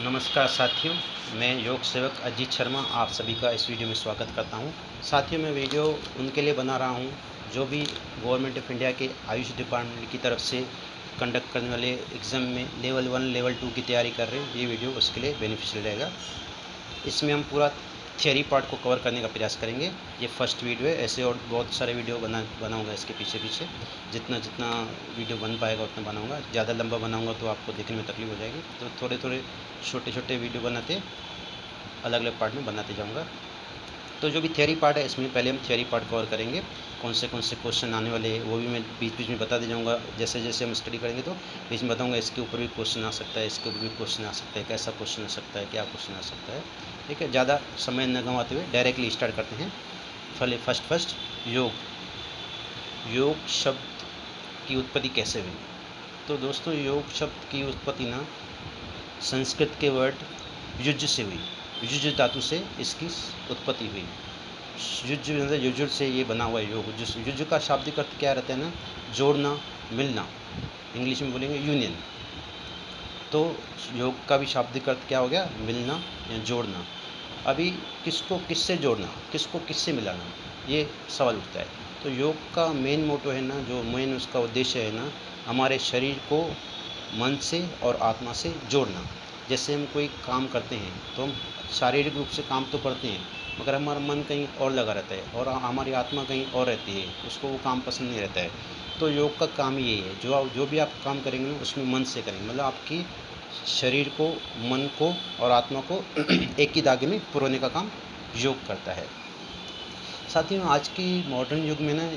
नमस्कार साथियों, मैं योग सेवक अजीत शर्मा आप सभी का इस वीडियो में स्वागत करता हूं। साथियों, मैं वीडियो उनके लिए बना रहा हूं जो भी गवर्नमेंट ऑफ इंडिया के आयुष डिपार्टमेंट की तरफ से कंडक्ट करने वाले एग्ज़ाम में लेवल 1 लेवल 2 की तैयारी कर रहे हैं। ये वीडियो उसके लिए बेनिफिशियल रहेगा। इसमें हम पूरा थियरी पार्ट को कवर करने का प्रयास करेंगे। ये फर्स्ट वीडियो है, ऐसे और बहुत सारे वीडियो बनाऊंगा इसके पीछे जितना जितना वीडियो बन पाएगा उतना बनाऊंगा। ज़्यादा लंबा बनाऊंगा तो आपको देखने में तकलीफ हो जाएगी, तो थोड़े थोड़े छोटे छोटे वीडियो बनाते अलग अलग पार्ट में बनाते जाऊँगा। तो जो भी थियरी पार्ट है, इसमें पहले हम थियरी पार्ट कवर करेंगे। कौन से क्वेश्चन आने वाले हैं वो भी मैं बीच बीच में बताते जाऊँगा। जैसे जैसे हम स्टडी करेंगे तो बीच में बताऊँगा इसके ऊपर भी क्वेश्चन आ सकता है, इसके ऊपर भी क्वेश्चन आ सकता है, कैसा क्वेश्चन आ सकता है, क्या क्वेश्चन आ सकता है। ठीक है, ज़्यादा समय न गंवाते हुए डायरेक्टली स्टार्ट करते हैं। फर्स्ट योग शब्द की उत्पत्ति कैसे हुई। तो दोस्तों, योग शब्द की उत्पत्ति ना संस्कृत के वर्ड युज से हुई। युज धातु से इसकी उत्पत्ति हुई। युज मतलब युजुर से ये बना हुआ है योग। युज का शाब्दिक अर्थ क्या रहता है ना, जोड़ना, मिलना। इंग्लिश में बोलेंगे यूनियन। तो योग का भी शाब्दिक अर्थ क्या हो गया, मिलना या जोड़ना। अभी किसको किससे जोड़ना, किसको किससे मिलाना, ये सवाल उठता है। तो योग का मेन मोटो है ना, जो मेन उसका उद्देश्य है ना, हमारे शरीर को मन से और आत्मा से जोड़ना। जैसे हम कोई काम करते हैं तो हम शारीरिक रूप से काम तो करते हैं, मगर हमारा मन कहीं और लगा रहता है और हमारी आत्मा कहीं और रहती है, उसको वो काम पसंद नहीं रहता है। तो योग का काम यही है, जो भी आप काम करेंगे ना उसमें मन से करेंगे, मतलब आपकी शरीर को, मन को और आत्मा को एक ही धागे में पिरोने का काम योग करता है। साथियों, आज की मॉडर्न युग में ना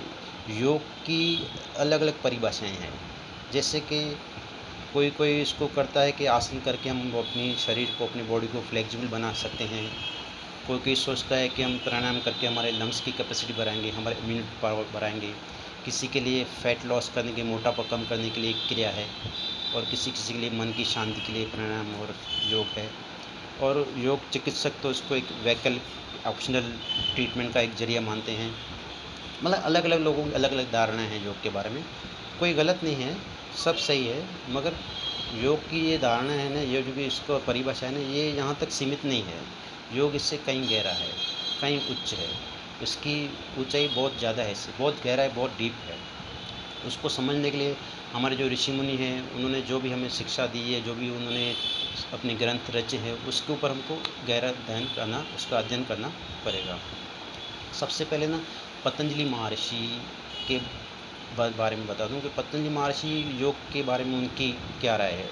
योग की अलग अलग परिभाषाएं हैं। जैसे कि कोई इसको करता है कि आसन करके हम अपनी शरीर को, अपनी बॉडी को फ्लेक्सिबल बना सकते हैं। कोई सोचता है कि हम प्राणायाम करके हमारे लंग्स की कैपेसिटी बढ़ाएंगे, हमारे इम्यूनिटी पावर बढ़ाएंगे। किसी के लिए फ़ैट लॉस करने के, मोटापा कम करने के लिए एक क्रिया है, और किसी के लिए मन की शांति के लिए प्राणायाम और योग है। और योग चिकित्सक तो इसको एक वैकल्पिक ऑप्शनल ट्रीटमेंट का एक जरिया मानते हैं। मतलब अलग अलग लोगों की अलग अलग धारणाएं हैं योग के बारे में। कोई गलत नहीं है, सब सही है, मगर योग की ये धारणा है ना, ये जो भी इसको परिभाषा है ना, ये यहाँ तक सीमित नहीं है। योग इससे कहीं गहरा है, कहीं उच्च है। इसकी ऊंचाई बहुत ज़्यादा है, इससे बहुत गहरा है, बहुत डीप है। उसको समझने के लिए हमारे जो ऋषि मुनि हैं, उन्होंने जो भी हमें शिक्षा दी है, जो भी उन्होंने अपने ग्रंथ रचे हैं, उसके ऊपर हमको गहरा अध्ययन करना, उसका अध्ययन करना पड़ेगा। सबसे पहले ना पतंजलि महर्षि के बारे में बता दूं कि पतंजलि महर्षि योग के बारे में उनकी क्या राय है।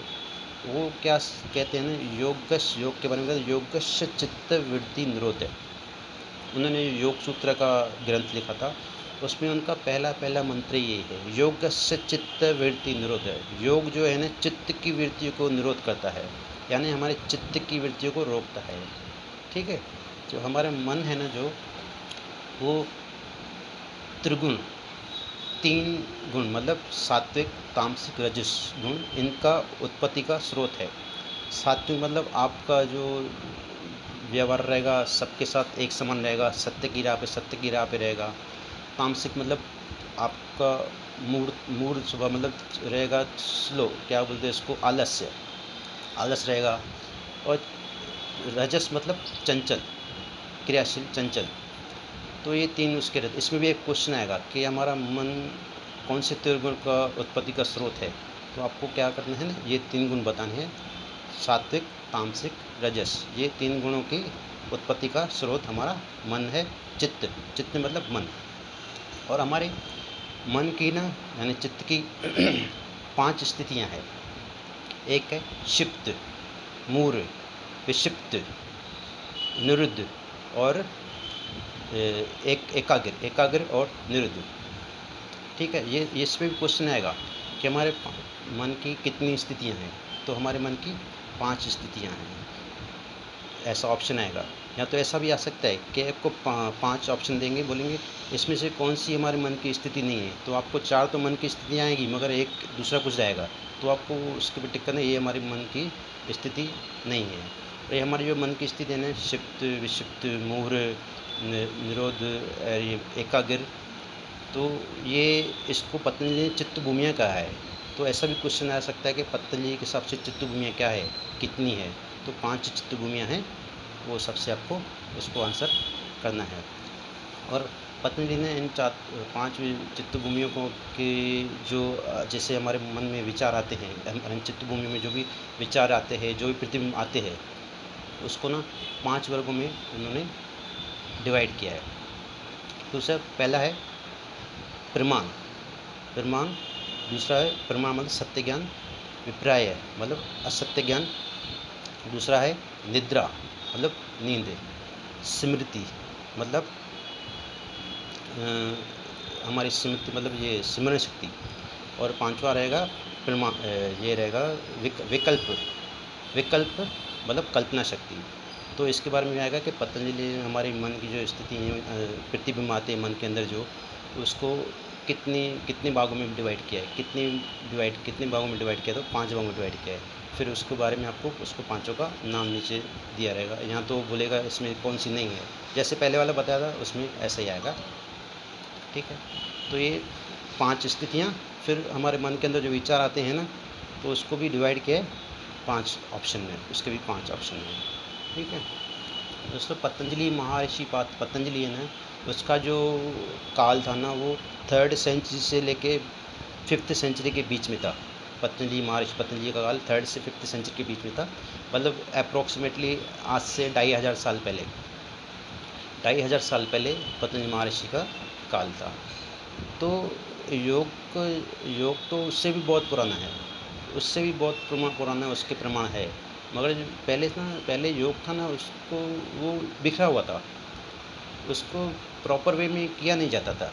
वो क्या कहते हैं ना, योग के बारे में कहते हैं, योगस्य चित्त वृत्ति निरोध है। उन्होंने योग सूत्र का ग्रंथ लिखा था, उसमें उनका पहला मंत्र ये है, योगस्य चित्त वृत्ति निरोध है। योग जो है ना, चित्त की वृत्तियों को निरोध करता है, यानी हमारे चित्त की वृत्तियों को रोकता है। ठीक है, जो हमारा मन है ना, जो वो त्रिगुण, 3 गुण मतलब सात्विक, तामसिक, रजस गुण, इनका उत्पत्ति का स्रोत है। सात्विक मतलब आपका जो व्यवहार रहेगा सबके साथ एक समान रहेगा, सत्य की राह पे रहेगा। तामसिक मतलब आपका मूड सुबह मतलब रहेगा स्लो, क्या बोलते हैं इसको, आलस रहेगा। और रजस मतलब चंचल, क्रियाशील, चंचल। तो ये 3 उसके रहते। इसमें भी एक क्वेश्चन आएगा कि हमारा मन कौन से त्रिगुण का उत्पत्ति का स्रोत है। तो आपको क्या करना है ना, ये 3 गुण बताने हैं, सात्विक, तामसिक, रजस। ये 3 गुणों की उत्पत्ति का स्रोत हमारा मन है। चित्त मतलब मन। और हमारे मन की ना, यानी चित्त की 5 स्थितियां हैं। एक है क्षिप्त, मूढ़, विक्षिप्त, निरुद्ध और एकाग्र और निरुद्ध। ठीक है, ये इस पर भी क्वेश्चन आएगा कि हमारे मन की कितनी स्थितियां हैं। तो हमारे मन की 5 स्थितियां हैं, ऐसा ऑप्शन आएगा। या तो ऐसा भी आ सकता है कि आपको 5 ऑप्शन देंगे, बोलेंगे इसमें से कौन सी हमारे मन की स्थिति नहीं है। तो आपको 4 तो मन की स्थितियाँ आएगी, मगर एक दूसरा कुछ जाएगा, तो आपको उसके ऊपर टिक करना, ये हमारे मन की स्थिति नहीं है। और ये हमारी जो मन की स्थिति है ना, क्षिप्त, विक्षिप्त, मूढ़, निरोध, एकाग्र, तो ये इसको पतंजलि ने चित्त भूमियाँ कहा है। तो ऐसा भी क्वेश्चन आ सकता है कि पतंजलि के हिसाब से चित्त भूमियाँ क्या है, कितनी है। तो 5 चित्तभूमियाँ हैं, वो सबसे आपको उसको आंसर करना है। और पतंजलि ने इन 5 चित्तभूमियों को के जो जैसे हमारे मन में विचार आते हैं, इन चित्तभूमि में जो भी विचार आते हैं, जो भी प्रतिबिंब आते हैं, उसको ना 5 वर्गों में उन्होंने डिवाइड किया है। तो उससे पहला है प्रमाण, प्रमाण। दूसरा है प्रमाण मतलब सत्य ज्ञान, विपर्य मतलब असत्य ज्ञान। दूसरा है निद्रा मतलब नींद, स्मृति मतलब हमारी स्मृति मतलब ये स्मरण शक्ति। और 5वां रहेगा ये रहेगा विकल्प, विकल्प मतलब कल्पना शक्ति। तो इसके बारे में आएगा कि पतंजलि हमारे मन की जो स्थिति है, प्रतिबिंब आते हैं मन के अंदर जो, उसको कितने भागों में डिवाइड किया है, कितने भागों में डिवाइड किया, तो 5 भागों में डिवाइड किया है। फिर उसके बारे में आपको उसको 5 का नाम नीचे दिया रहेगा। यहाँ तो बोलेगा इसमें कौन सी नहीं है, जैसे पहले वाला बताया था उसमें ऐसा ही आएगा, ठीक है। तो ये 5 स्थितियाँ, फिर हमारे मन के अंदर जो विचार आते हैं ना, तो उसको भी डिवाइड किया है 5 ऑप्शन में, उसके भी 5 ऑप्शन में, ठीक है दोस्तों। पतंजलि महर्षि पतंजलि है ना, उसका जो काल था ना, वो 3rd सेंचुरी से लेके 5th सेंचुरी के बीच में था। पतंजलि महर्षि पतंजलि का काल 3rd से 5th सेंचुरी के बीच में था, मतलब अप्रोक्सीमेटली आज से 2500 साल पहले, 2500 साल पहले पतंजलि महर्षि का काल था। तो योग तो उससे भी बहुत पुराना है, उससे भी बहुत पुराना है, उसके प्रमाण है। मगर जो पहले योग था ना, उसको वो बिखरा हुआ था, उसको प्रॉपर वे में किया नहीं जाता था।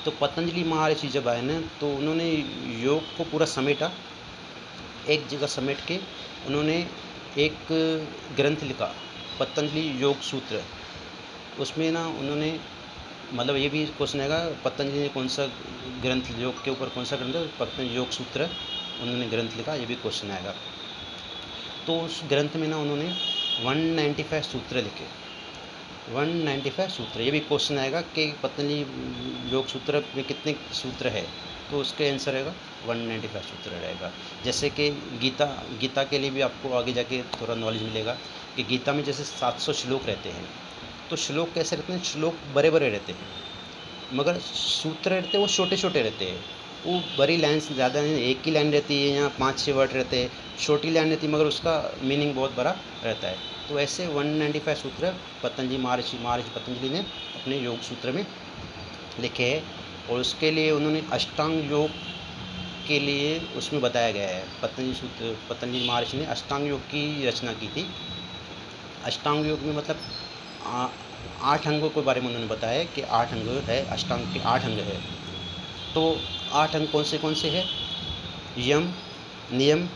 तो पतंजलि महर्षि जब आए ना, तो उन्होंने योग को पूरा समेटा, एक जगह समेट के उन्होंने एक ग्रंथ लिखा, पतंजलि योग सूत्र। उसमें ना उन्होंने मतलब ये भी क्वेश्चन आएगा, पतंजलि ने कौन सा ग्रंथ, योग के ऊपर कौन सा ग्रंथ, पतंजलि योग सूत्र उन्होंने ग्रंथ लिखा, ये भी क्वेश्चन आएगा। तो उस ग्रंथ में ना उन्होंने 195 सूत्र लिखे, 195 सूत्र। ये भी क्वेश्चन आएगा कि पतंजलि योग सूत्र में कितने सूत्र है, तो उसके आंसर रहेगा 195 सूत्र रहेगा। जैसे कि गीता के लिए भी आपको आगे जाके थोड़ा नॉलेज मिलेगा कि गीता में जैसे 700 श्लोक रहते हैं, तो श्लोक कैसे रहते हैं, श्लोक बड़े बड़े रहते हैं, मगर सूत्र रहते हैं वो छोटे छोटे रहते हैं। वो बड़ी लाइन ज़्यादा नहीं, एक ही लाइन रहती है, यहाँ 5-6 वर्ड रहते हैं, छोटी लाइन रहती है, मगर उसका मीनिंग बहुत बड़ा रहता है। तो ऐसे 195 सूत्र पतंजलि महर्षि पतंजलि ने अपने योग सूत्र में लिखे हैं। और उसके लिए उन्होंने अष्टांग योग के लिए उसमें बताया गया है, पतंजलि महर्षि ने अष्टांग योग की रचना की थी। अष्टांग योग में मतलब 8 अंगों के बारे में उन्होंने बताया कि 8 अंग है, अष्टांग के 8 अंग है। तो 8 अंग कौन से हैं? यम, नियम,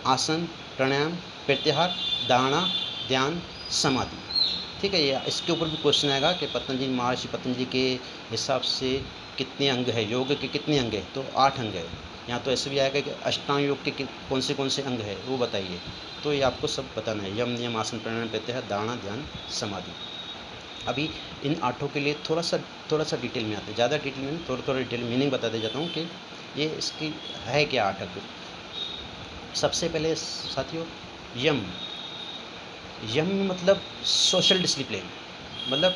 आसन, प्राणायाम, प्रत्याहार, धारणा, ध्यान, समाधि, ठीक है। ये इसके ऊपर भी क्वेश्चन आएगा कि पतंजलि महर्षि पतंजलि के हिसाब से कितने अंग है, योग के कितने अंग है, तो 8 अंग है। यहाँ तो ऐसे भी आएगा कि अष्टांग योग के कौन से अंग है, वो बताइए। तो ये आपको सब बताना है, यम, नियम, आसन, प्राणायाम, प्रत्याहार, धारणा, ध्यान, समाधि। अभी इन 8 के लिए थोड़ा सा डिटेल में आते हैं, ज़्यादा डिटेल में थोड़ा डिटेल मीनिंग बताते जाता हूँ कि ये इसकी है क्या 8 अंग। सबसे पहले साथियों, यम मतलब सोशल डिसिप्लिन, मतलब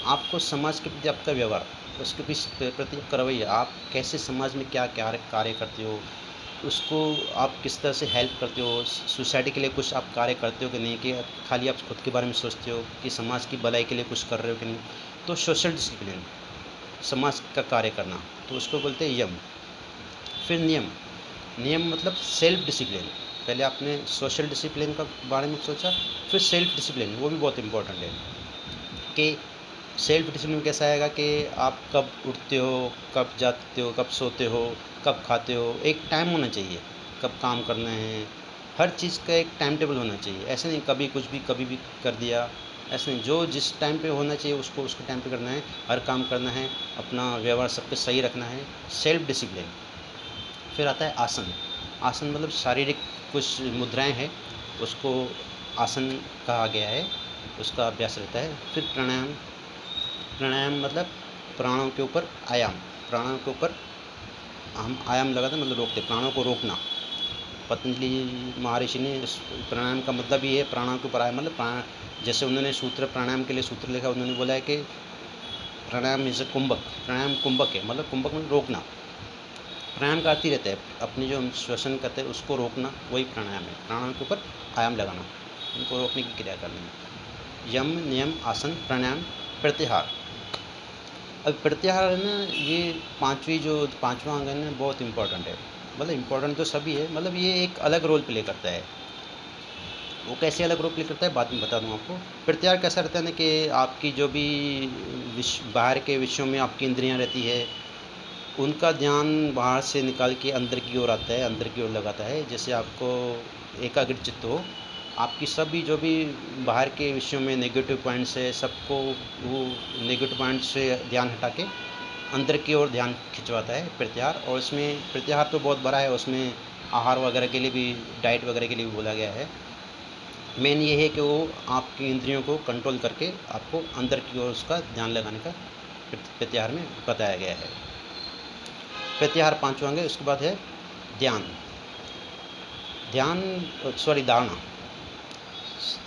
आपको समाज के प्रति आपका व्यवहार, उसके प्रति आपका रवैया, आप कैसे समाज में क्या कार्य करते हो, उसको आप किस तरह से हेल्प करते हो, सोसाइटी के लिए कुछ आप कार्य करते हो कि नहीं, कि खाली आप खुद के बारे में सोचते हो, कि समाज की भलाई के लिए कुछ कर रहे हो कि नहीं। तो सोशल डिसिप्लिन, समाज का कार्य करना, तो उसको बोलते हैं यम। फिर नियम मतलब सेल्फ डिसिप्लिन। पहले आपने सोशल डिसिप्लिन का बारे में सोचा, फिर सेल्फ डिसिप्लिन, वो भी बहुत इम्पोर्टेंट है कि सेल्फ डिसिप्लिन कैसा आएगा कि आप कब उठते हो, कब जाते हो, कब सोते हो, कब खाते हो, एक टाइम होना चाहिए, कब काम करना है, हर चीज़ का एक टाइम टेबल होना चाहिए। ऐसे नहीं कभी कुछ भी कभी भी कर दिया, ऐसे नहीं, जो जिस टाइम पे होना चाहिए उसको उसके टाइम पे करना है, हर काम करना है, अपना व्यवहार सबके सही रखना है, सेल्फ डिसिप्लिन। फिर आता है आसन मतलब शारीरिक कुछ मुद्राएं हैं, उसको आसन कहा गया है, उसका अभ्यास रहता है। फिर प्राणायाम मतलब प्राणों के ऊपर आयाम, प्राणों के ऊपर हम आयाम लगाते मतलब रोकते, प्राणों को रोकना, पतंजलि महर्षि ने इस प्राणायाम का मतलब ये है, प्राणों के ऊपर आया मतलब जैसे उन्होंने सूत्र प्राणायाम के लिए सूत्र लिखा, उन्होंने बोला है कि प्राणायाम इज कुंभक, प्राणायाम कुंभक है, मतलब कुंभक में रोकना। प्राणायाम का अर्थ ही रहता है अपनी जो हम श्वसन करते हैं उसको रोकना, वही प्राणायाम है। प्राणायाम के ऊपर आयाम लगाना, उनको रोकने की क्रिया करनी। यम नियम आसन प्राणायाम प्रत्याहार। अब प्रत्याहार है ना, ये पांचवा अंग है ना, बहुत इंपॉर्टेंट है। मतलब इंपॉर्टेंट तो सभी है, मतलब ये एक अलग रोल प्ले करता है। वो कैसे अलग रोल प्ले करता है बाद में बता दूँ आपको। प्रत्याहार कैसा रहता है ना कि आपकी जो भी बाहर के विषयों में आपकी इंद्रियां रहती है, उनका ध्यान बाहर से निकाल के अंदर की ओर आता है, अंदर की ओर लगाता है। जैसे आपको एकाग्र चित्त हो, आपकी सभी जो भी बाहर के विषयों में नेगेटिव पॉइंट्स है, सबको वो नेगेटिव पॉइंट से ध्यान हटा के अंदर की ओर ध्यान खिंचवाता है प्रत्याहार। और इसमें प्रत्याहार तो बहुत बड़ा है, उसमें आहार वगैरह के लिए भी, डाइट वगैरह के लिए भी बोला गया है। मेन ये है कि वो आपकी इंद्रियों को कंट्रोल करके आपको अंदर की ओर उसका ध्यान लगाने का प्रत्याहार में बताया गया है। प्रत्याहार पांचवा अंग है। उसके बाद है ध्यान। धारणा।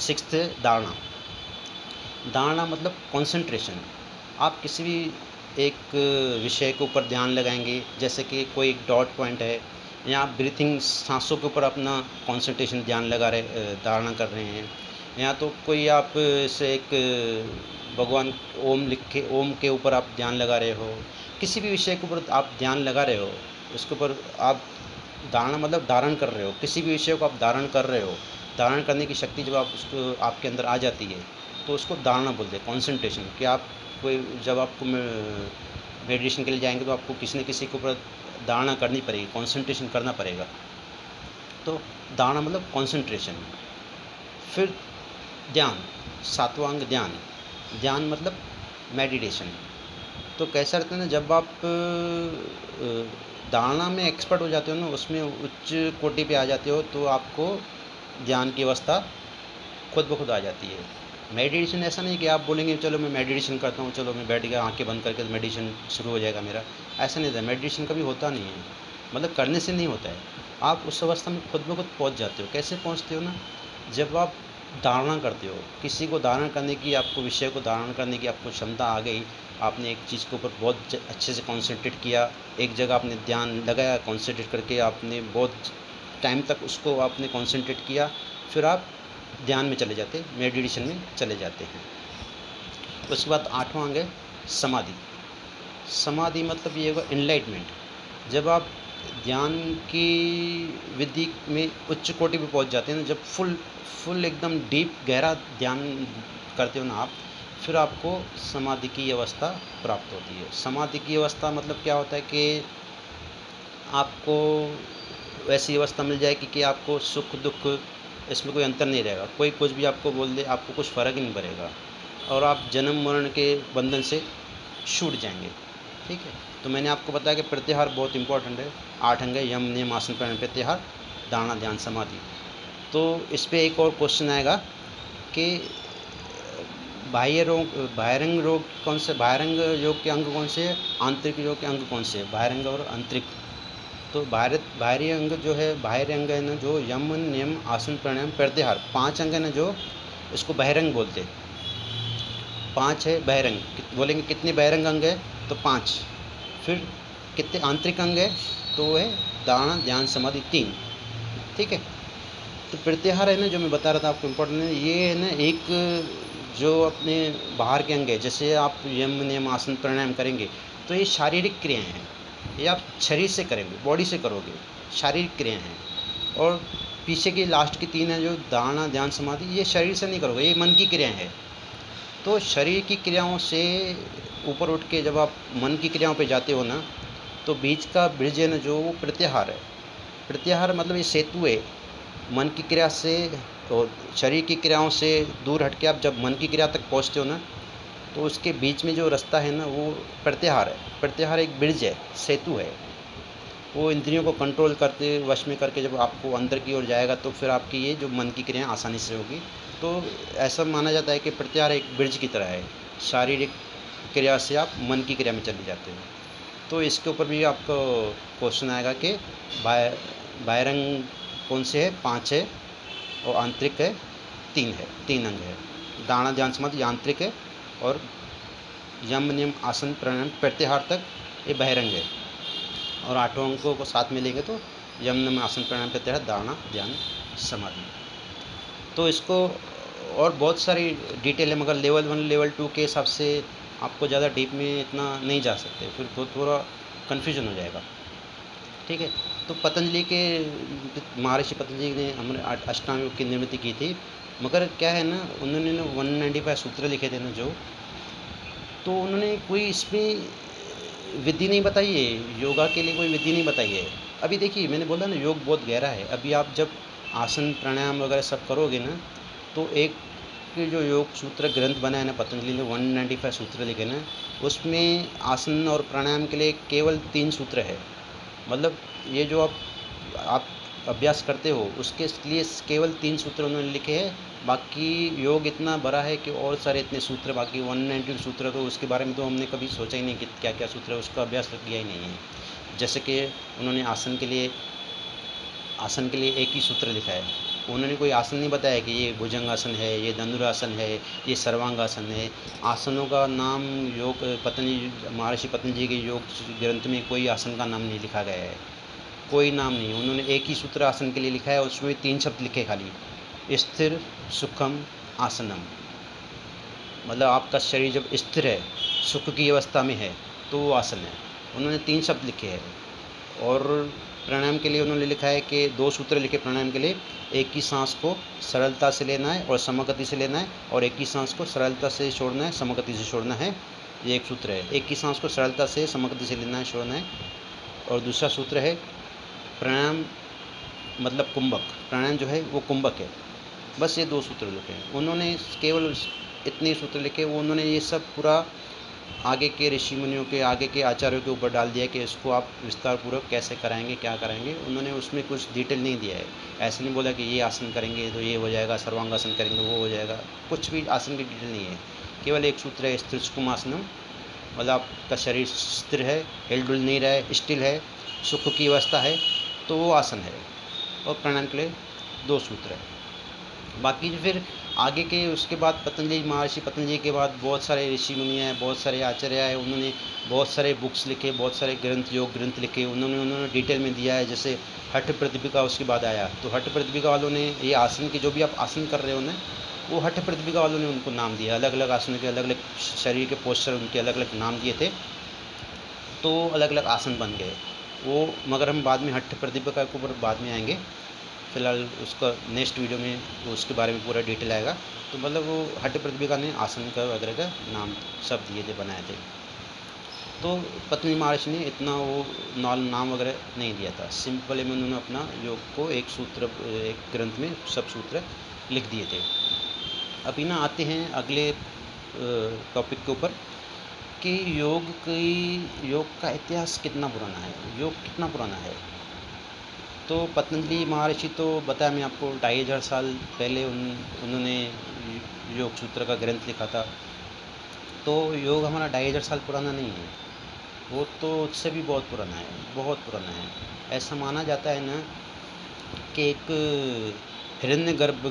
सिक्स्थ है धारणा। धारणा मतलब कंसंट्रेशन। आप किसी भी एक विषय के ऊपर ध्यान लगाएंगे, जैसे कि कोई एक डॉट पॉइंट है, या आप ब्रीथिंग, सांसों के ऊपर अपना कंसंट्रेशन ध्यान लगा रहे, धारणा कर रहे हैं, या तो कोई आप से एक भगवान ओम लिख के ओम के ऊपर आप ध्यान लगा रहे हो, किसी भी विषय के ऊपर आप ध्यान लगा रहे हो, उसके ऊपर आप धारणा मतलब धारण कर रहे हो, किसी भी विषय को आप धारण कर रहे हो। धारण करने की शक्ति जब आप उसको आपके अंदर आ जाती है तो उसको धारणा बोलते हैं, कॉन्सेंट्रेशन। कि आप कोई जब आपको मेडिटेशन के लिए जाएंगे तो आपको किसी न किसी के ऊपर धारणा करनी पड़ेगी, कॉन्सेंट्रेशन करना पड़ेगा। तो धारणा मतलब कॉन्सेंट्रेशन। फिर ध्यान, सातवां अंग ध्यान। ध्यान मतलब मेडिटेशन। तो कैसा रहता है ना, जब आप धारणा में एक्सपर्ट हो जाते हो ना, उसमें उच्च कोटि पे आ जाते हो, तो आपको ध्यान की अवस्था खुद ब खुद आ जाती है। मेडिटेशन ऐसा नहीं कि आप बोलेंगे चलो मैं मेडिटेशन करता हूँ, चलो मैं बैठ गया आंखें बंद करके मेडिटेशन शुरू हो जाएगा मेरा, ऐसा नहीं था। मेडिटेशन कभी होता नहीं है, मतलब करने से नहीं होता है। आप उस अवस्था में खुद ब खुद पहुँच जाते हो। कैसे पहुँचते हो ना, जब आप धारणा करते हो, किसी को धारण करने की, आपको विषय को धारण करने की आपको क्षमता आ गई। आपने एक चीज़ के ऊपर बहुत अच्छे से कॉन्सेंट्रेट किया, एक जगह आपने ध्यान लगाया, कॉन्सेंट्रेट करके आपने बहुत टाइम तक उसको आपने कॉन्सेंट्रेट किया, फिर आप ध्यान में चले जाते, मेडिटेशन में चले जाते हैं। उसके बाद आठवां अंग है समाधि। समाधि मतलब ये होगा एनलाइटमेंट। जब आप ध्यान की विधि में उच्च कोटि पे पहुंच जाते हैं ना, जब फुल एकदम डीप गहरा ध्यान करते हो ना आप, फिर आपको समाधि की अवस्था प्राप्त होती है। समाधि की अवस्था मतलब क्या होता है कि आपको वैसी अवस्था मिल जाएगी कि आपको सुख दुख इसमें कोई अंतर नहीं रहेगा। कोई कुछ भी आपको बोल दे, आपको कुछ फ़र्क ही नहीं पड़ेगा, और आप जन्म मरण के बंधन से छूट जाएंगे। ठीक है, तो मैंने आपको बताया कि प्रत्याहार बहुत इंपॉर्टेंट है। 8 अंग है, यम नियम आसन प्राणायाम प्रत्याहार धारणा ध्यान समाधि। तो इस पर एक और क्वेश्चन आएगा कि बाह्यंग रोग कौन से, बाह्यंग योग के अंग कौन से, आंतरिक योग के अंग कौन से, बाह्यंग और आंतरिक। तो बाहरी अंग जो है, बाहरी अंग है ना जो यम नियम आसन प्राणायाम प्रत्याहार, 5 अंग है ना जो, इसको बहिरंग बोलते हैं। 5 है बहिरंग। बोलेंगे कितने बहिरंग अंग है, तो 5। फिर कितने आंतरिक अंग है, तो वो है धारणा ध्यान समाधि 3। ठीक है, तो प्रत्याहार है ना जो मैं बता रहा था आपको इम्पोर्टेंट है, ये है ना एक जो अपने बाहर के अंग है। जैसे आप यम नियम आसन प्राणायाम करेंगे तो ये शारीरिक क्रियाएं हैं, ये आप शरीर से करेंगे, बॉडी से करोगे, शारीरिक क्रियाएं हैं। और पीछे की लास्ट की 3 है जो धारणा ध्यान समाधि, ये शरीर से नहीं करोगे, ये मन की क्रियाएं हैं। तो शरीर की क्रियाओं से ऊपर उठ के जब आप मन की क्रियाओं पे जाते हो ना, तो बीच का ब्रिज है ना जो, वो प्रत्याहार है। प्रत्याहार मतलब ये सेतु है मन की क्रिया से और शरीर की क्रियाओं से दूर हट के आप जब मन की क्रिया तक पहुँचते हो ना, तो उसके बीच में जो रास्ता है ना वो प्रत्याहार है। प्रत्याहार एक ब्रिज है, सेतु है। वो इंद्रियों को कंट्रोल करते, वश में करके जब आपको अंदर की ओर जाएगा, तो फिर आपकी ये जो मन की क्रियाएं आसानी से होगी। तो ऐसा माना जाता है कि प्रत्याहार एक ब्रिज की तरह है, शारीरिक क्रिया से आप मन की क्रिया में चले जाते हो। तो इसके ऊपर भी आपको क्वेश्चन आएगा कि बाह्यंग कौन से है? 5 है, और आंतरिक है 3 है, 3 अंग है। दाना ध्यान समाधि यांत्रिक है, और यम नियम आसन प्राणायाम प्रत्याहार तक ये बहिरंग है, और 8 अंकों को साथ में लेंगे तो यम नियम आसन प्राणायाम प्रत्याहार दाना ध्यान समाधि। तो इसको और बहुत सारी डिटेल है, मगर लेवल 1 लेवल 2 के हिसाब से आपको ज़्यादा डीप में इतना नहीं जा सकते, फिर तो थोड़ा कन्फ्यूजन हो जाएगा। ठीक है, तो पतंजलि के महर्षि पतंजलि ने हमारे अष्टांग योग की निर्मित की थी, मगर क्या है ना, उन्होंने ना 195 सूत्र लिखे थे ना जो, तो उन्होंने कोई इसमें विधि नहीं बताई है, योगा के लिए कोई विधि नहीं बताई है। अभी देखिए, मैंने बोला ना योग बहुत गहरा है। अभी आप जब आसन प्राणायाम वगैरह सब करोगे ना, तो एक जो योग सूत्र ग्रंथ बना है ना पतंजलि ने, 195 सूत्र लिखे ना, उसमें आसन और प्राणायाम के लिए केवल 3 सूत्र है। मतलब ये जो आप अभ्यास करते हो उसके लिए केवल 3 सूत्र उन्होंने लिखे हैं। बाकी योग इतना बड़ा है कि और सारे इतने सूत्र, बाकी 190 सूत्र, तो उसके बारे में तो हमने कभी सोचा ही नहीं कि क्या क्या सूत्र है, उसका अभ्यास तो किया ही नहीं है। जैसे कि उन्होंने आसन के लिए एक ही सूत्र लिखा है, उन्होंने कोई आसन नहीं बताया कि ये भुजंगासन है, ये धनुरासन है, ये सर्वांगासन है। आसनों का नाम योग पतंजलि महर्षि पतंजलि के योग ग्रंथ में कोई आसन का नाम नहीं लिखा गया है, कोई नाम नहीं। उन्होंने एक ही सूत्र आसन के लिए लिखा है, उसमें 3 शब्द लिखे खाली, स्थिर सुखम आसनम। मतलब आपका शरीर जब स्थिर है, सुख की अवस्था में है, तो वो आसन है। उन्होंने 3 शब्द लिखे हैं। और प्राणायाम के लिए उन्होंने लिखा है कि 2 सूत्र लिखे प्राणायाम के लिए, एक ही सांस को सरलता से लेना है और समगति से लेना है, और एक ही सांस को सरलता से छोड़ना है, समगति से छोड़ना है। ये एक सूत्र है, एक ही सांस को सरलता से समगति से लेना है, छोड़ना है। और दूसरा सूत्र है प्राणायाम मतलब कुंभक, प्राणायाम जो है वो कुंभक है। बस ये 2 सूत्र लिखे हैं उन्होंने, केवल इतने सूत्र लिखे। वो उन्होंने ये सब पूरा आगे के ऋषि मुनियों के, आगे के आचार्यों के ऊपर डाल दिया कि इसको आप विस्तार पूर्वक कैसे कराएंगे, क्या कराएंगे। उन्होंने उसमें कुछ डिटेल नहीं दिया है। ऐसे नहीं बोला कि ये आसन करेंगे तो ये हो जाएगा, सर्वांगासन करेंगे तो वो हो जाएगा, कुछ भी आसन की डिटेल नहीं है। केवल एक सूत्र है स्थिर सुखम आसनम, मतलब आपका शरीर स्थिर है, हिलडुल नहीं रहा है, स्टिल है, सुख की अवस्था है, तो वो आसन है। और प्राणायाम के लिए 2 सूत्र है। बाकी जो फिर आगे के उसके बाद पतंजलि महर्षि पतंजलि के बाद बहुत सारे ऋषि मुनि हैं, बहुत सारे आचार्य हैं, उन्होंने बहुत सारे बुक्स लिखे, बहुत सारे ग्रंथ, योग ग्रंथ लिखे, उन्होंने डिटेल में दिया है। जैसे हठ प्रतिपिका उसके बाद आया, तो हठ प्रतिपिका वालों ने ये आसन की, जो भी आप आसन कर रहे हो ना, वो हठ प्रतिपिका वालों ने उनको नाम दिया, अलग अलग आसनों के अलग अलग शरीर के पोस्चर उनके अलग अलग नाम दिए थे, तो अलग अलग आसन बन गए वो। मगर हम बाद में हठ प्रतिपिका के ऊपर बाद में आएंगे, फिलहाल उसका नेक्स्ट वीडियो में उसके बारे में पूरा डिटेल आएगा। तो मतलब वो हठ प्रतिपिका ने आसन का वगैरह का नाम सब दिए थे, बनाए थे। तो पतंजलि महर्षि ने इतना वो नाम वगैरह नहीं दिया था, सिंपल में उन्होंने अपना योग को एक सूत्र, एक ग्रंथ में सब सूत्र लिख दिए थे। अभी ना आते हैं अगले टॉपिक के ऊपर कि योग का इतिहास कितना पुराना है, योग कितना पुराना है। तो पतंजलि महर्षि तो बताया मैं आपको 2500 साल पहले उन्होंने योग सूत्र का ग्रंथ लिखा था। तो योग हमारा 2500 साल पुराना नहीं है, वो तो उससे भी बहुत पुराना है, बहुत पुराना है। ऐसा माना जाता है ना कि एक हिरण्यगर्भ,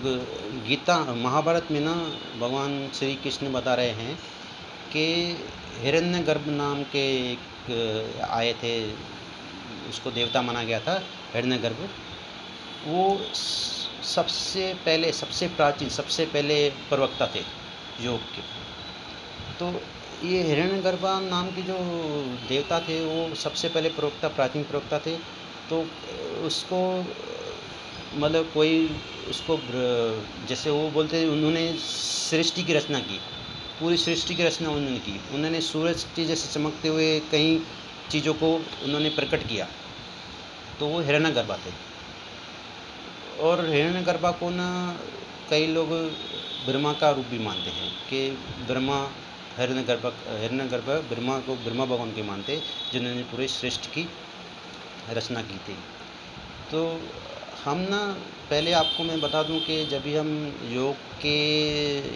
गीता महाभारत में ना भगवान श्री कृष्ण बता रहे हैं कि हिरण्यगर्भ नाम के एक आए थे, उसको देवता माना गया था हिरण्यगर्भ। वो सबसे प्राचीन, सबसे पहले प्रवक्ता थे योग के। तो ये हिरण्यगर्भ नाम के जो देवता थे वो सबसे पहले प्रवक्ता, प्राचीन प्रवक्ता थे। तो उसको मतलब कोई उसको जैसे वो बोलते, उन्होंने सृष्टि की रचना की, पूरी सृष्टि की रचना उन्होंने की। उन्होंने सूरज के जैसे चमकते हुए कई चीज़ों को उन्होंने प्रकट किया, तो वो हिरण्यगर्भा थे। और हिरण्यगर्भा को ना कई लोग ब्रह्मा का रूप भी मानते हैं कि ब्रह्मा हिरण्यगर्भ ब्रह्मा को ब्रह्मा भगवान के मानते, जिन्होंने पूरे सृष्टि की रचना की थी। तो हम ना पहले आपको मैं बता दूं कि जब भी हम योग के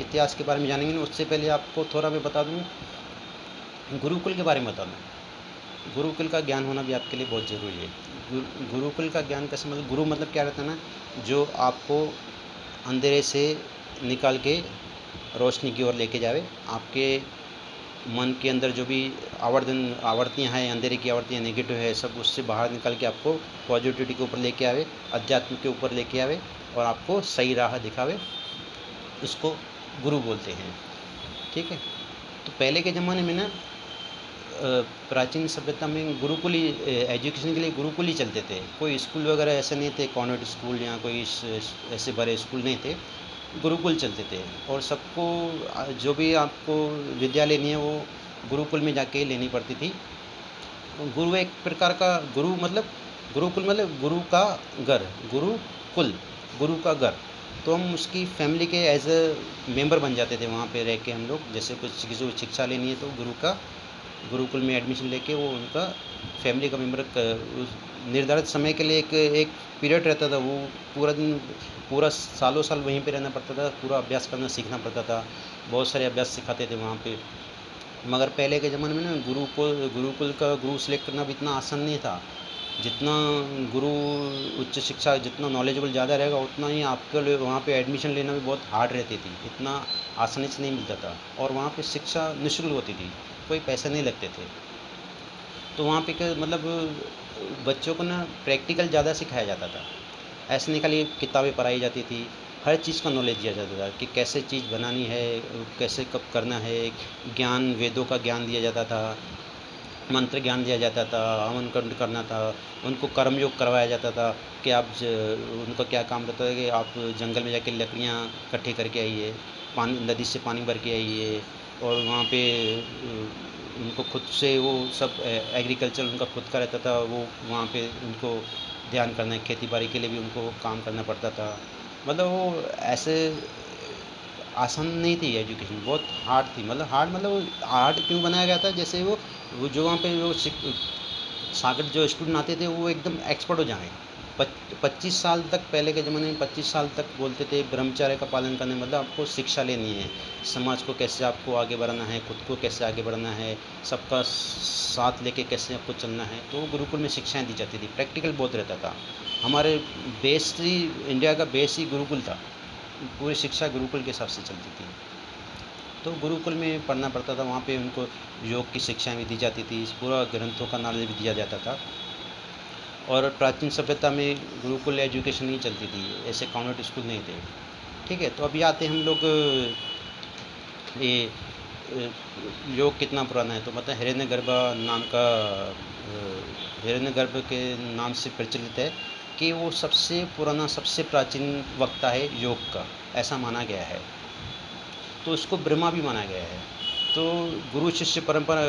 इतिहास के बारे में जानेंगे ना, उससे पहले आपको थोड़ा मैं बता दूं गुरुकुल के बारे में बता दूं। गुरुकुल का ज्ञान होना भी आपके लिए बहुत ज़रूरी है। गुरुकुल का ज्ञान कैसे, मतलब गुरु मतलब क्या रहता है ना, जो आपको अंधेरे से निकाल के रोशनी की ओर लेके जावे। आपके मन के अंदर जो भी आवर्तियाँ हैं, अंधेरे की आवर्तियाँ नेगेटिव है, सब उससे बाहर निकल के आपको पॉजिटिविटी के ऊपर लेके आवे, अध्यात्म के ऊपर लेके आवे और आपको सही राह दिखावे। इसको गुरु बोलते हैं। ठीक है। तो पहले के ज़माने में ना प्राचीन सभ्यता में गुरुकुल ही एजुकेशन के लिए गुरुकुल ही चलते थे। कोई स्कूल वगैरह ऐसे नहीं थे, कॉन्वेंट स्कूल या कोई ऐसे बड़े स्कूल नहीं थे, गुरुकुल चलते थे। और सबको जो भी आपको विद्या लेनी है वो गुरुकुल में जाके लेनी पड़ती थी। गुरु एक प्रकार का, गुरुकुल मतलब गुरु का घर, गुरुकुल गुरु का घर। तो हम उसकी फैमिली के एज अ मेंबर बन जाते थे वहाँ पे रह के हम लोग। जैसे कुछ किसी को शिक्षा लेनी है तो गुरुकुल में एडमिशन लेके वो उनका फैमिली का मेंबर उस निर्धारित समय के लिए एक पीरियड रहता था। वो पूरा सालों साल वहीं पे रहना पड़ता था, पूरा अभ्यास करना सीखना पड़ता था। बहुत सारे अभ्यास सिखाते थे वहाँ पे। मगर पहले के ज़माने में ना गुरुकुल का गुरु सेलेक्ट करना भी इतना आसान नहीं था। जितना गुरु उच्च शिक्षा, जितना नॉलेजेबल ज़्यादा रहेगा उतना ही आपके लिए वहाँ पे एडमिशन लेना भी बहुत हार्ड रहती थी, इतना आसानी से नहीं मिलता था। और वहाँ पे शिक्षा निःशुल्क होती थी, कोई पैसे नहीं लगते थे। तो वहाँ पे क्या मतलब बच्चों को ना प्रैक्टिकल ज़्यादा सिखाया जाता था। ऐसे नहीं खाली किताबें पढ़ाई जाती थी, हर चीज़ का नॉलेज दिया जाता था कि कैसे चीज़ बनानी है, कैसे कब करना है। ज्ञान, वेदों का ज्ञान दिया जाता था, मंत्र ज्ञान दिया जाता था, हवन कुंड करना था, उनको कर्मयोग करवाया जाता था कि उनका क्या काम रहता है कि आप जंगल में जाके लकड़ियाँ इकट्ठी करके आइए, पानी नदी से पानी भर के आइए। और वहाँ पे उनको खुद से वो सब एग्रीकल्चर उनका खुद का रहता था। वो वहाँ पे उनको ध्यान करना है, खेती बाड़ी के लिए भी उनको काम करना पड़ता था। मतलब वो ऐसे आसान नहीं थी एजुकेशन, बहुत हार्ड थी। मतलब हार्ड क्यों बनाया गया था, जैसे वो जो वहाँ पे वो शागिर्द जो स्टूडेंट आते थे वो एकदम एक्सपर्ट हो जाएँ। 25 साल तक, पहले के ज़माने में 25 साल तक बोलते थे ब्रह्मचर्य का पालन करने, मतलब आपको शिक्षा लेनी है, समाज को कैसे आपको आगे बढ़ाना है, खुद को कैसे आगे बढ़ाना है, सबका साथ लेके कैसे आपको चलना है। तो गुरुकुल में शिक्षाएँ दी जाती थी, प्रैक्टिकल बहुत रहता था। हमारे बेस ही, इंडिया का बेस ही गुरुकुल था, पूरी शिक्षा गुरुकुल के हिसाब से चलती थी। तो गुरुकुल में पढ़ना पड़ता था, वहाँ पे उनको योग की शिक्षाएँ भी दी जाती थी, पूरा ग्रंथों का नॉलेज भी दिया जाता था। और प्राचीन सभ्यता में गुरुकुल एजुकेशन नहीं चलती थी, ऐसे कॉन्वेंट स्कूल नहीं थे। ठीक है। तो अभी आते हम लोग ये योग कितना पुराना है, तो मतलब हिरण्यगर्भ के नाम से प्रचलित है कि वो सबसे पुराना, सबसे प्राचीन वक्ता है योग का, ऐसा माना गया है। तो उसको ब्रह्मा भी माना गया है। तो गुरु शिष्य परंपरा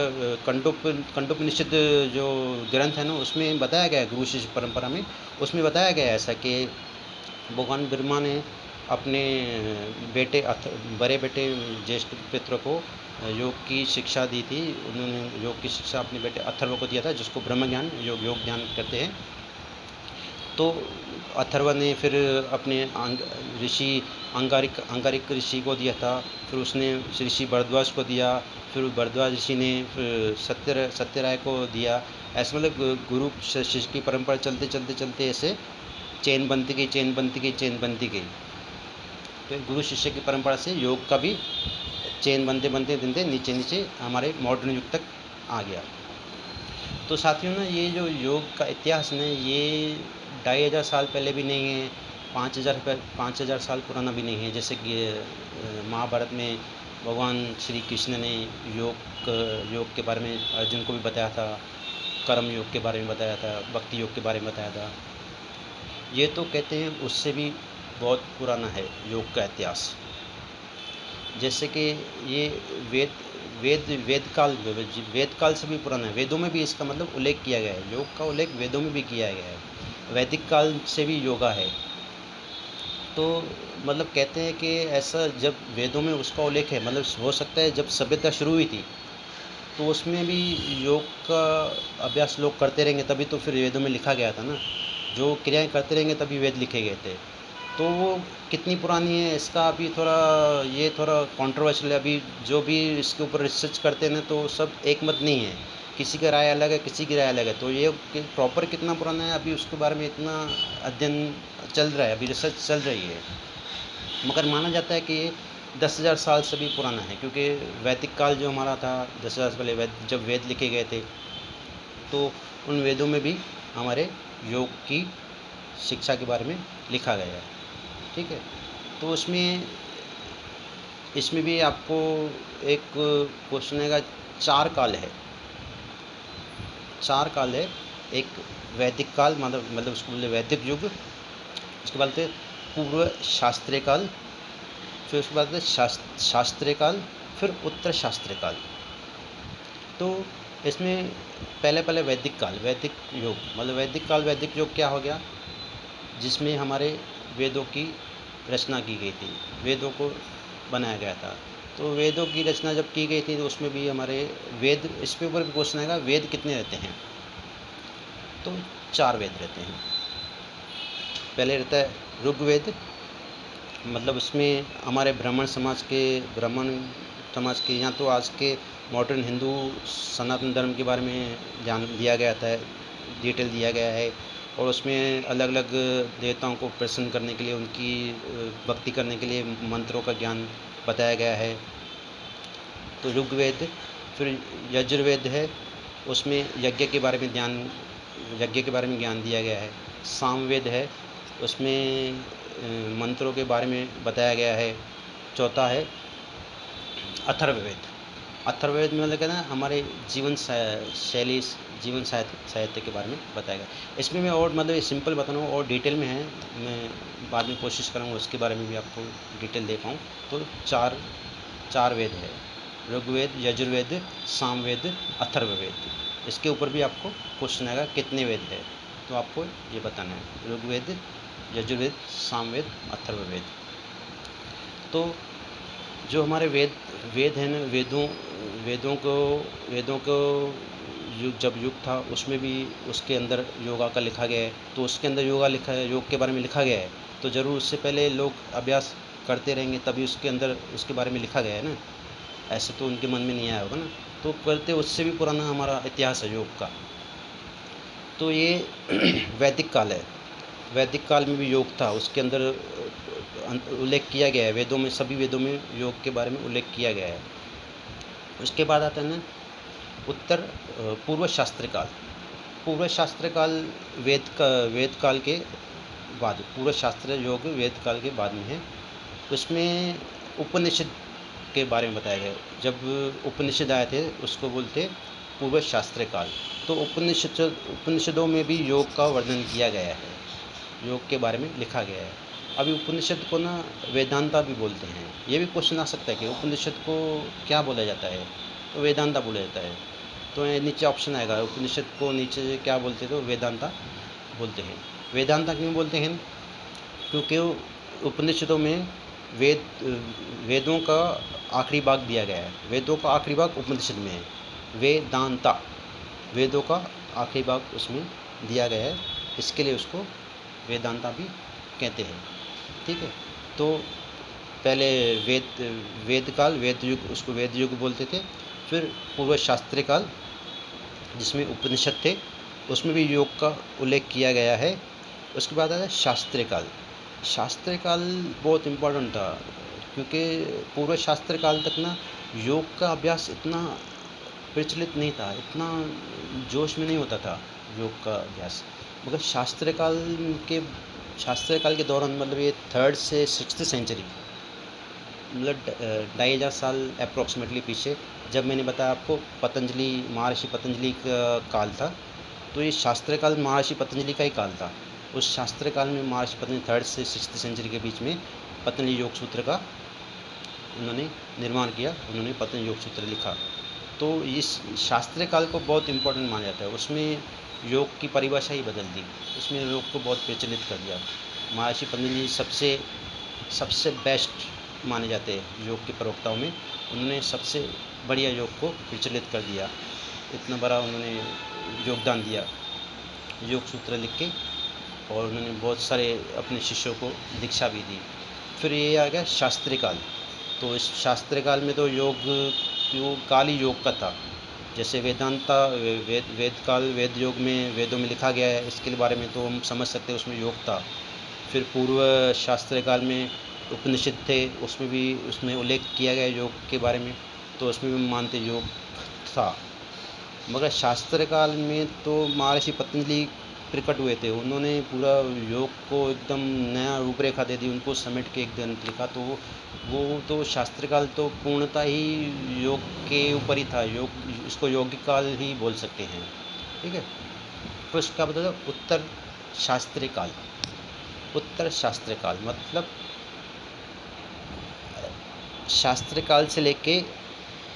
कंडोपनिषद जो ग्रंथ है ना, उसमें बताया गया है, गुरु शिष्य परंपरा में उसमें बताया गया है ऐसा कि भगवान ब्रह्मा ने अपने बड़े बेटे ज्येष्ठ पुत्र को योग की शिक्षा दी थी। उन्होंने योग की शिक्षा अपने बेटे अथर्व को दिया था, जिसको ब्रह्म ज्ञान योग ज्ञान कहते हैं। तो अथर्व ने फिर अपने ऋषि अंगारिक ऋषि को दिया था, फिर उसने ऋषि भरद्वाज को दिया, फिर भरद्वाज ऋषि ने फिर सत्यराय को दिया। ऐसे मतलब गुरु शिष्य की परंपरा चलते ऐसे चेन बनती गई। तो गुरु शिष्य की परंपरा से योग का भी चेन बनते नीचे हमारे मॉडर्न युग तक आ गया। तो साथियों ना, ये जो योग का इतिहास है, ये 2500 साल पहले भी नहीं है, 5000 साल पुराना भी नहीं है। जैसे कि महाभारत में भगवान श्री कृष्ण ने योग के बारे में अर्जुन को भी बताया था, कर्म योग के बारे में बताया था, भक्ति योग के बारे में बताया था। ये तो कहते हैं उससे भी बहुत पुराना है योग का इतिहास। जैसे कि ये वेद काल से भी पुराना है। वेदों में भी इसका मतलब उल्लेख किया गया है, योग का उल्लेख वेदों में भी किया गया है। वैदिक काल से भी योगा है। तो मतलब कहते हैं कि ऐसा जब वेदों में उसका उल्लेख है, मतलब हो सकता है जब सभ्यता शुरू हुई थी तो उसमें भी योग का अभ्यास लोग करते रहेंगे, तभी तो फिर वेदों में लिखा गया था ना। जो क्रियाएं करते रहेंगे तभी वेद लिखे गए थे। तो वो कितनी पुरानी है इसका अभी थोड़ा कंट्रोवर्शियल है। अभी जो भी इसके ऊपर रिसर्च करते हैं ना, तो सब एक मत नहीं है किसी का राय अलग है, किसी की राय अलग है। तो ये प्रॉपर कितना पुराना है अभी उसके बारे में इतना अध्ययन चल रहा है, अभी रिसर्च चल रही है, मगर माना जाता है कि ये 10,000 साल से भी पुराना है, क्योंकि वैदिक काल जो हमारा था 10,000 साल पहले, जब वेद लिखे गए थे तो उन वेदों में भी हमारे योग की शिक्षा के बारे में लिखा गया है। ठीक है, तो इसमें भी आपको एक क्वेश्चन है, 4 काल है, 4 काल है। एक वैदिक काल, मतलब उसको बोलते वैदिक युग, उसके बाद पूर्व शास्त्रीय काल, फिर उसके बाद शास्त्रीय काल, फिर उत्तर शास्त्रीय काल। तो इसमें पहले वैदिक काल, वैदिक युग, मतलब वैदिक काल, वैदिक युग क्या हो गया, जिसमें हमारे वेदों की रचना की गई थी, वेदों को बनाया गया था। तो वेदों की रचना जब की गई थी तो उसमें भी हमारे वेद, इस पे ऊपर भी क्वेश्चन आएगा, वेद कितने रहते हैं, तो 4 वेद रहते हैं। पहले रहता है ऋग्वेद, मतलब उसमें हमारे ब्राह्मण समाज के यहाँ तो आज के मॉडर्न हिंदू सनातन धर्म के बारे में जान दिया गया था, डिटेल दिया गया है, और उसमें अलग अलग देवताओं को प्रसन्न करने के लिए, उनकी भक्ति करने के लिए मंत्रों का ज्ञान बताया गया है। तो ऋग्वेद, फिर यजुर्वेद है, उसमें यज्ञ के बारे में ज्ञान दिया गया है। सामवेद है, उसमें मंत्रों के बारे में बताया गया है। चौथा है अथर्ववेद। अथर्ववेद में मतलब कहना हमारे जीवन शैली, जीवन साहित्य के बारे में बताया गया। इसमें मैं और मतलब सिंपल बता रहा हूँ, और डिटेल में है, मैं बाद में कोशिश करूँगा उसके बारे में भी आपको डिटेल दे पाऊँ। तो चार वेद है, ऋग्वेद, यजुर्वेद, सामवेद, अथर्ववेद। इसके ऊपर भी आपको क्वेश्चन आएगा कितने वेद है, तो आपको ये बताना है, ऋग्वेद, यजुर्वेद, सामवेद, अथर्ववेद। तो जो हमारे वेद हैं ना, वेदों को जब युग था उसमें भी उसके अंदर योगा का लिखा गया है, तो उसके अंदर योग के बारे में लिखा गया है, तो ज़रूर उससे पहले लोग अभ्यास करते रहेंगे तभी उसके अंदर उसके बारे में लिखा गया है ना, ऐसे तो उनके मन में नहीं आया होगा ना, तो करते उससे भी पुराना हमारा इतिहास है योग का। तो ये वैदिक काल है, वैदिक काल में भी योग था, उसके अंदर उल्लेख किया गया है, वेदों में, सभी वेदों में योग के बारे में उल्लेख किया गया है। उसके बाद आता है ना पूर्व शास्त्र काल। पूर्व शास्त्र काल वेद काल के बाद, पूर्व शास्त्र योग वेद काल के बाद में है। उसमें उपनिषद के बारे में बताया गया, जब उपनिषद आए थे उसको बोलते पूर्व शास्त्र काल। तो उपनिषदों में भी योग का वर्णन किया गया है, योग के बारे में लिखा गया है। अभी उपनिषद को ना वेदांता भी बोलते हैं, ये भी क्वेश्चन आ सकता है कि उपनिषद को क्या बोला जाता है, तो वेदांता बोला जाता है। तो नीचे ऑप्शन आएगा, उपनिषद को नीचे क्या बोलते हैं, तो वेदांता बोलते हैं। वेदांता क्यों बोलते हैं, क्योंकि उपनिषदों में वेदों का आखिरी भाग दिया गया है, वेदों का आखिरी भाग उपनिषद में है, वेदांता, वेदों का आखिरी भाग उसमें दिया गया है, इसके लिए उसको वेदांता भी कहते हैं। ठीक है, तो पहले वेद काल, वेद युग, उसको वेद युग बोलते थे। फिर पूर्व शास्त्रीय काल जिसमें उपनिषद थे, उसमें भी योग का उल्लेख किया गया है। उसके बाद आता है शास्त्रीय काल। शास्त्रीय काल बहुत इम्पोर्टेंट था, क्योंकि पूर्व शास्त्रीय काल तक ना योग का अभ्यास इतना प्रचलित नहीं था, इतना जोश में नहीं होता था योग का अभ्यास, मगर शास्त्रीय काल के दौरान, मतलब ये 3rd से 6th सेंचुरी, मतलब 2,500 साल अप्रॉक्सीमेटली पीछे, जब मैंने बताया आपको महर्षि पतंजलि का काल था, तो ये शास्त्रीय काल महर्षि पतंजलि का ही काल था। उस शास्त्रीय काल में महर्षि पतंजलि 3rd से 6th सेंचुरी के बीच में पतंजलि योग सूत्र का उन्होंने निर्माण किया, उन्होंने पतंजलि योग सूत्र लिखा। तो इस शास्त्रीय काल को बहुत इम्पोर्टेंट माना जाता है, उसमें योग की परिभाषा ही बदल दी, उसमें योग को बहुत प्रचलित कर दिया। महर्षि पतंजलि सबसे बेस्ट माने जाते हैं योग के प्रवक्ताओं में, उन्होंने सबसे बढ़िया योग को प्रचलित कर दिया, इतना बड़ा उन्होंने योगदान दिया योग सूत्र लिख के, और उन्होंने बहुत सारे अपने शिष्यों को दीक्षा भी दी। फिर ये आ गया शास्त्रीय काल। तो इस शास्त्रीय काल में तो योग काल ही योग का था, जैसे वेदांता वेद काल वेद योग में वेदों में लिखा गया है, इसके बारे में तो हम समझ सकते हैं उसमें योग था। फिर पूर्व शास्त्र काल में उपनिषद थे, उसमें भी उसमें उल्लेख किया गया योग के बारे में, तो उसमें भी मानते योग था। मगर शास्त्र काल में तो महर्षि पतंजलि प्रकट हुए थे, उन्होंने पूरा योग को एकदम नया रूपरेखा दे दी, उनको समेट के एक ग्रंथ लिखा। तो वो तो शास्त्र काल तो पूर्णतः ही योग के ऊपर ही था, योग इसको योगिक काल ही बोल सकते हैं। ठीक है, तो इसका मतलब उत्तर शास्त्रीय काल। उत्तर शास्त्र काल मतलब शास्त्र काल से लेके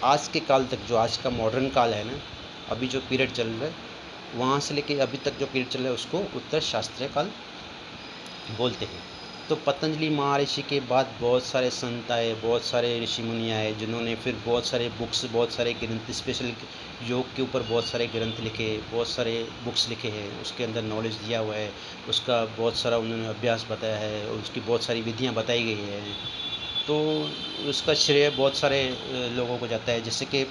आज के काल तक, जो आज का मॉडर्न काल है ना, अभी जो पीरियड चल रहा है, वहाँ से लेके अभी तक जो पीरियड चल रहा है उसको उत्तर शास्त्रीय काल बोलते हैं। तो पतंजलि महर्षि के बाद बहुत सारे संत आए, बहुत सारे ऋषि मुनि आए, जिन्होंने फिर बहुत सारे बुक्स, बहुत सारे ग्रंथ, स्पेशल योग के ऊपर बहुत सारे ग्रंथ लिखे, बहुत सारे बुक्स लिखे हैं, उसके अंदर नॉलेज दिया हुआ है, उसका बहुत सारा उन्होंने अभ्यास बताया है, और उसकी बहुत सारी विधियाँ बताई गई है। तो उसका श्रेय बहुत सारे लोगों को जाता है। जैसे कि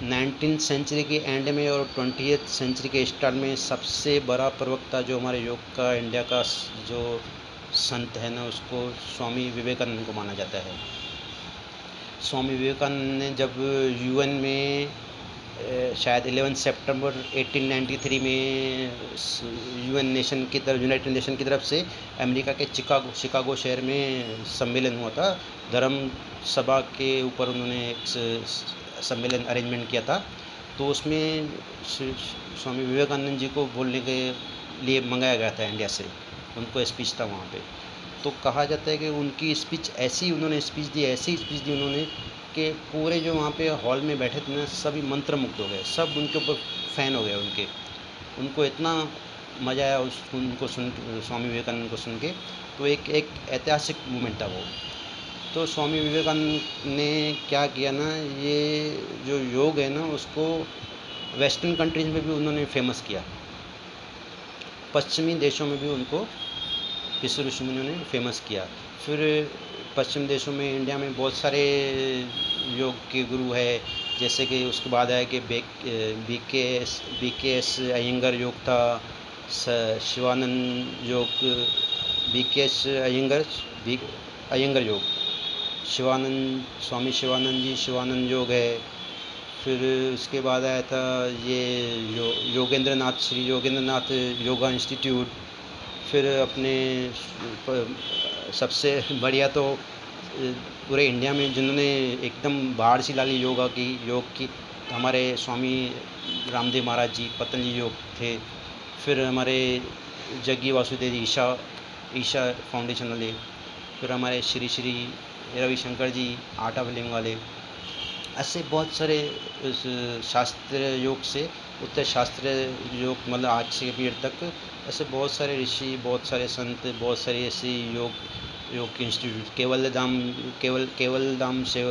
19th सेंचुरी के एंड में और 20th सेंचुरी के स्टार्ट में सबसे बड़ा प्रवक्ता जो हमारे योग का इंडिया का जो संत है ना, उसको स्वामी विवेकानंद को माना जाता है। स्वामी विवेकानंद ने जब यूएन में शायद 11 सितंबर 1893 में यूएन नेशन की तरफ, यूनाइटेड नेशन की तरफ से अमेरिका के शिकागो शहर में सम्मेलन हुआ था, धर्म सभा के ऊपर उन्होंने एक सम्मेलन अरेंजमेंट किया था। तो उसमें स्वामी विवेकानंद जी को बोलने के लिए मंगाया गया था इंडिया से, उनको स्पीच था वहाँ पे। तो कहा जाता है कि उनकी स्पीच ऐसी उन्होंने स्पीच दी, ऐसी स्पीच दी उन्होंने कि पूरे जो वहाँ पे हॉल में बैठे थे ना, सभी मंत्रमुग्ध हो गए, सब उनके ऊपर फ़ैन हो गए उनको इतना मज़ा आया उनको सुन, स्वामी विवेकानंद को सुन के। तो एक ऐतिहासिक मोमेंट था वो। तो स्वामी विवेकानंद ने क्या किया ना, ये जो योग है ना, उसको वेस्टर्न कंट्रीज़ में भी उन्होंने फेमस किया, पश्चिमी देशों में भी उनको विश्व ऋषि मुनियों ने फेमस किया। फिर पश्चिम देशों में, इंडिया में बहुत सारे योग के गुरु है। जैसे कि उसके बाद आया कि बी के एस अयंगर योग था, शिवानंद योग, बी के एस अयंगर योग, स्वामी शिवानंद जी शिवानंद योग है। फिर उसके बाद आया था ये योगेंद्र नाथ योगा इंस्टीट्यूट। फिर अपने सबसे बढ़िया तो पूरे इंडिया में जिन्होंने एकदम बाहर से लाली योग की हमारे स्वामी रामदेव महाराज जी, पतंजलि योग थे। फिर हमारे जग्गी वासुदेव जी, ईशा फाउंडेशन वाले। फिर हमारे श्री रविशंकर जी, आर्ट ऑफ लिविंग वाले। ऐसे बहुत सारे शास्त्र योग से उत्तर शास्त्र योग, मतलब आज से पीरियड तक ऐसे बहुत सारे ऋषि, बहुत सारे संत, बहुत सारे ऐसे योग के इंस्टीट्यूट, केवल धाम से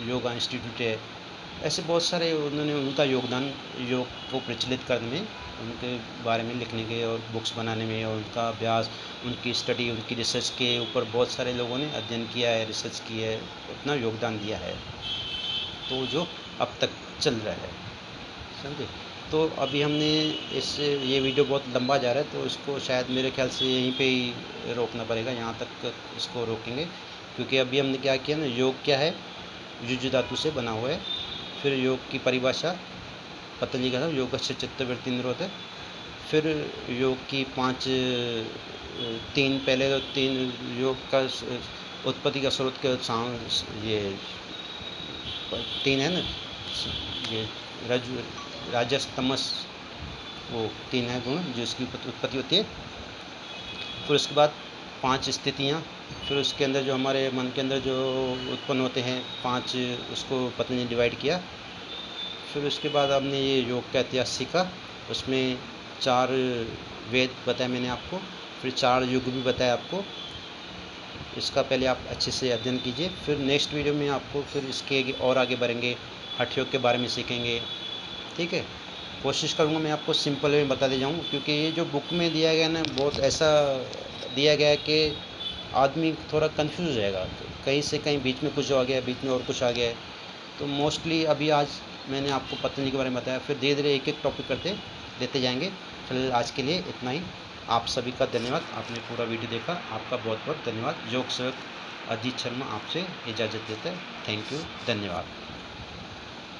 योगा इंस्टीट्यूट है। ऐसे बहुत सारे उन्होंने उनका योगदान योग को प्रचलित करने में, उनके बारे में लिखने के और बुक्स बनाने में, और उनका अभ्यास, उनकी स्टडी, उनकी रिसर्च के ऊपर बहुत सारे लोगों ने अध्ययन किया है, रिसर्च की है, अपना योगदान दिया है। तो जो अब तक चल रहा है, समझे। तो अभी हमने ये वीडियो बहुत लंबा जा रहा है, तो इसको शायद मेरे ख्याल से यहीं पे ही रोकना पड़ेगा, यहाँ तक इसको रोकेंगे। क्योंकि अभी हमने क्या किया ना, योग क्या है, युज धातु से बना हुआ है। फिर योग की परिभाषा पतंजलि का था, योग से चित्तवृत्ति निरोध है। फिर योग की तीन योग का उत्पत्ति का स्रोत के ये 3 है ना, ये राजस तमस, वो 3 है गुण जो इसकी उत्पत्ति होती है। फिर उसके बाद 5 स्थितियाँ, फिर उसके अंदर जो हमारे मन के अंदर जो उत्पन्न होते हैं 5, उसको पतंजलि ने डिवाइड किया। फिर उसके बाद हमने ये योग का इतिहास सीखा, उसमें 4 वेद बताए मैंने आपको, फिर 4 युग भी बताया आपको। इसका पहले आप अच्छे से अध्ययन कीजिए। फिर नेक्स्ट वीडियो में आपको फिर इसके और आगे बढ़ेंगे, हठ योग के बारे में सीखेंगे। ठीक है, कोशिश करूँगा मैं आपको सिंपल में बता दे जाऊँ, क्योंकि ये जो बुक में दिया गया ना, बहुत ऐसा दिया गया है कि आदमी थोड़ा कंफ्यूज हो जाएगा, कहीं से कहीं बीच में कुछ आ गया, बीच में और कुछ आ गया है। तो मोस्टली अभी आज मैंने आपको पतंजलि के बारे में बताया, फिर धीरे धीरे एक एक टॉपिक करते लेते जाएंगे। फिलहाल आज के लिए इतना ही। आप सभी का धन्यवाद, आपने पूरा वीडियो देखा, आपका बहुत बहुत धन्यवाद। योग सेवक अजीत शर्मा आपसे इजाज़त देता है। थैंक यू, धन्यवाद।